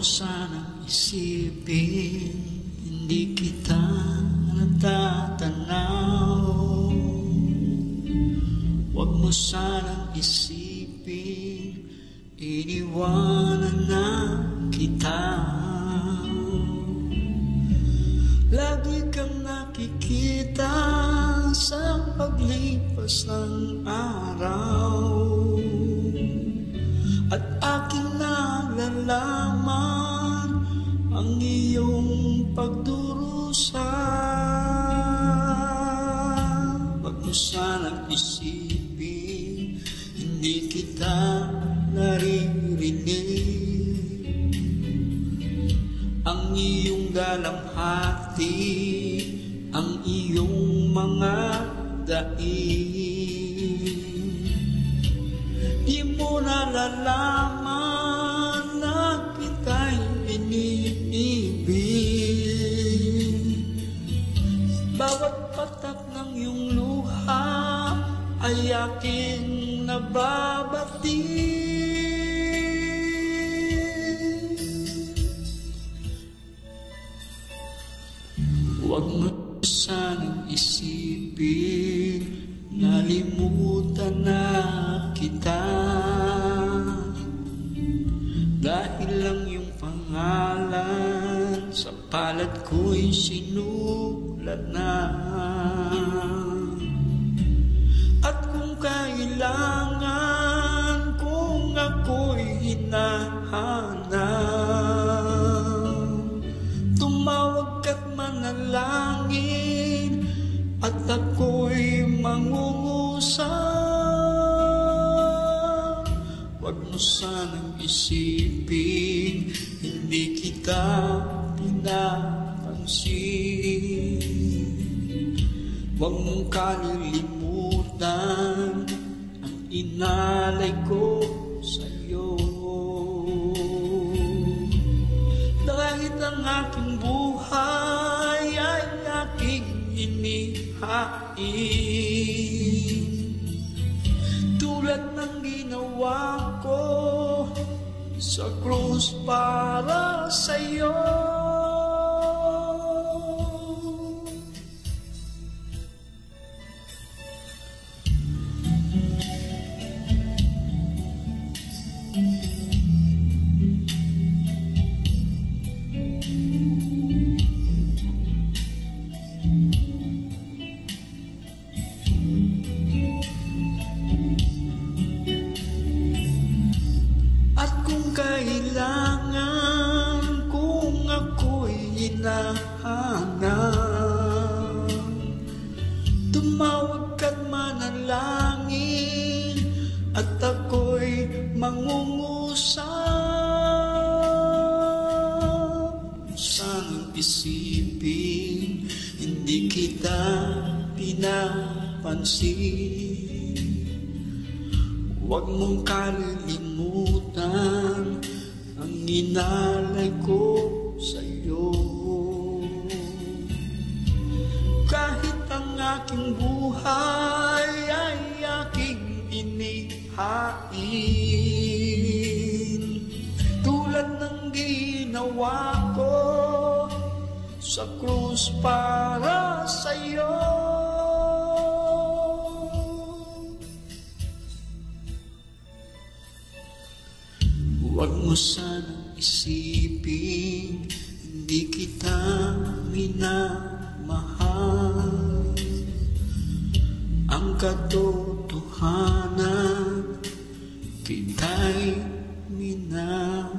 sanang isipin, hindi kita natatanaw. Huwag mo sanang isipin, iniwanan na kita. Lagi kang nakikita sa paglipas ng araw, at aking nalalaman ang iyong pagdurusa. Wag mo sanang isipin, hindi kita naririnig. Ang iyong dalamhati, ang iyong mga daing, di mo nalalaman na kita'y iniibig. Bawat patak ng iyong luha ay aking nababati. Huwag mo sanang isipin, nalimutan na kita. Dahil lang yung pangalan sa palad ko'y sinulat na. At kung kailangan, kung ako'y hinahanap, tumawag ka't manalangin, at ako'y mangungusap. Huwag mo sanang isipin, hindi kita pinapansin. Huwag mong kalilimutan ang inalay ko sa'yo. Dahil ang aking buhay ay aking inihain, tulad ng ginawa ko sa krus para sa'yo. Kailangan, kung ako'y hinahanap, tumawag ka't manalangin, at ako'y mangungusap. Sanang isipin, hindi kita pinapansin. Huwag mong kalilimutan ang inalay ko sa'yo. Kahit ang aking buhay ay aking inihain, tulad ng ginawa ko sa krus para sa'yo. Huwag mo sanang isipin, hindi kita minamahal. Ang katotohanan, kita'y minamahal.